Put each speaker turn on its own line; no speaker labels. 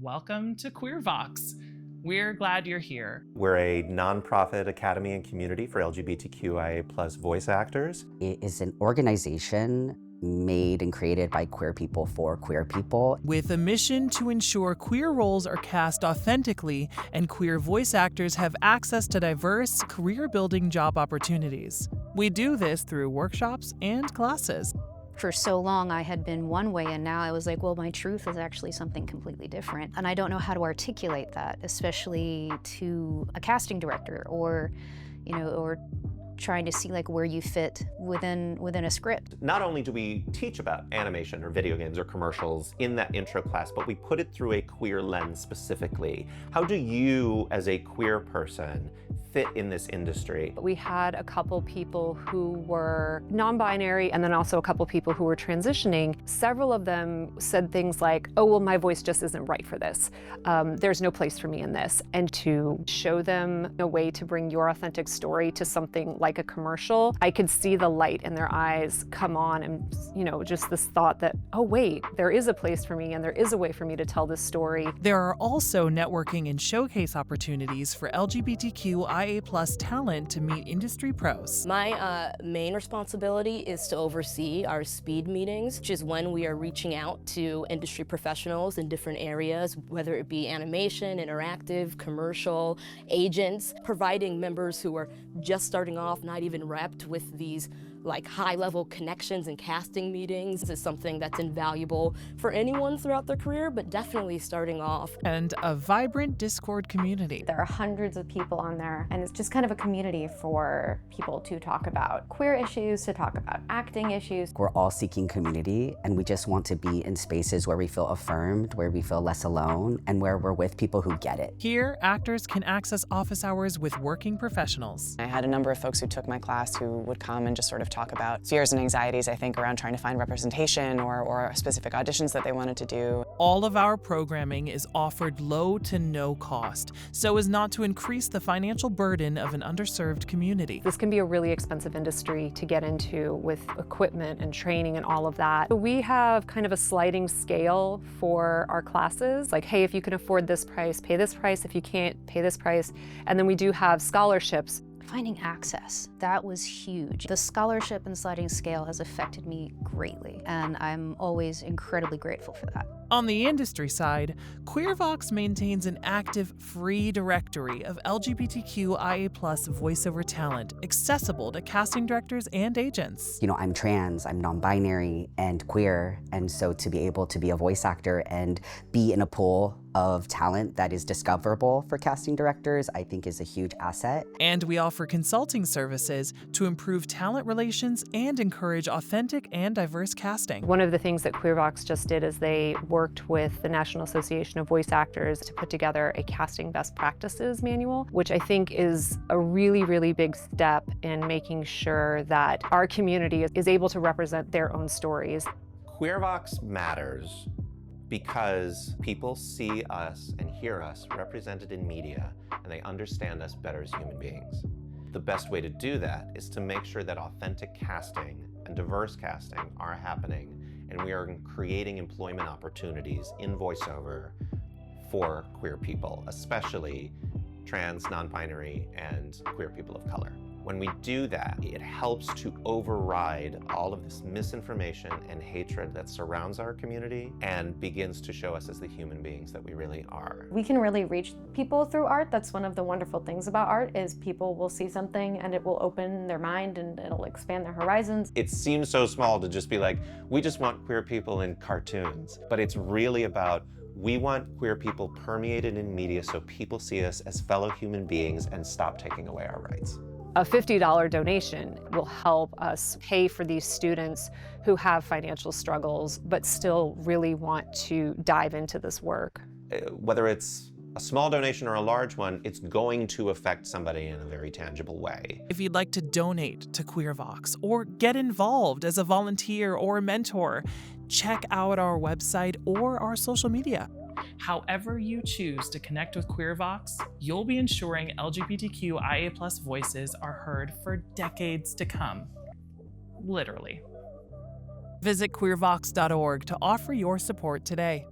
Welcome to QueerVox. We're glad you're here.
We're a nonprofit academy and community for LGBTQIA+ voice actors.
It is an organization made and created by queer people for queer people.
With a mission to ensure queer roles are cast authentically and queer voice actors have access to diverse, career-building job opportunities. We do this through workshops and classes.
For so long, I had been one way, and now I was like, well, my truth is actually something completely different. And I don't know how to articulate that, especially to a casting director or, or trying to see like where you fit within a script.
Not only do we teach about animation or video games or commercials in that intro class, but we put it through a queer lens specifically. How do you, as a queer person, fit in this industry?
We had a couple people who were non-binary and then also a couple people who were transitioning. Several of them said things like, oh, well, my voice just isn't right for this. There's no place for me in this. And to show them a way to bring your authentic story to something like a commercial, I could see the light in their eyes come on and, just this thought that, oh, wait, there is a place for me and there is a way for me to tell this story.
There are also networking and showcase opportunities for LGBTQIA+ talent to meet industry pros.
My main responsibility is to oversee our speed meetings, which is when we are reaching out to industry professionals in different areas, whether it be animation, interactive, commercial, agents, providing members who are just starting off, not even repped with these like high-level connections and casting meetings. This is something that's invaluable for anyone throughout their career, but definitely starting off.
And a vibrant Discord community.
There are hundreds of people on there, and it's just kind of a community for people to talk about queer issues, to talk about acting issues.
We're all seeking community, and we just want to be in spaces where we feel affirmed, where we feel less alone, and where we're with people who get it.
Here, actors can access office hours with working professionals.
I had a number of folks who took my class who would come and just sort of talk about fears and anxieties, I think, around trying to find representation or specific auditions that they wanted to do.
All of our programming is offered low to no cost, so as not to increase the financial burden of an underserved community.
This can be a really expensive industry to get into with equipment and training and all of that. So we have kind of a sliding scale for our classes, like, hey, if you can afford this price, pay this price. If you can't, pay this price. And then we do have scholarships.
Finding access, that was huge. The scholarship and sliding scale has affected me greatly, and I'm always incredibly grateful for that.
On the industry side, QueerVox maintains an active, free directory of LGBTQIA+ voiceover talent, accessible to casting directors and agents.
I'm trans, I'm non-binary and queer, and so to be able to be a voice actor and be in a pool of talent that is discoverable for casting directors, I think is a huge asset.
And we offer consulting services to improve talent relations and encourage authentic and diverse casting.
One of the things that QueerVox just did is they worked with the National Association of Voice Actors to put together a casting best practices manual, which I think is a really, really big step in making sure that our community is able to represent their own stories.
QueerVox matters because people see us and hear us represented in media, and they understand us better as human beings. The best way to do that is to make sure that authentic casting and diverse casting are happening, and we are creating employment opportunities in voiceover for queer people, especially trans, non-binary, and queer people of color. When we do that, it helps to override all of this misinformation and hatred that surrounds our community and begins to show us as the human beings that we really are.
We can really reach people through art. That's one of the wonderful things about art, is people will see something and it will open their mind and it'll expand their horizons.
It seems so small to just be like, we just want queer people in cartoons, but it's really about we want queer people permeated in media so people see us as fellow human beings and stop taking away our rights.
A $50 donation will help us pay for these students who have financial struggles but still really want to dive into this work.
Whether it's a small donation or a large one, it's going to affect somebody in a very tangible way.
If you'd like to donate to QueerVox or get involved as a volunteer or a mentor, check out our website or our social media.
However you choose to connect with QueerVox, you'll be ensuring LGBTQIA+ voices are heard for decades to come. Literally.
Visit queervox.org to offer your support today.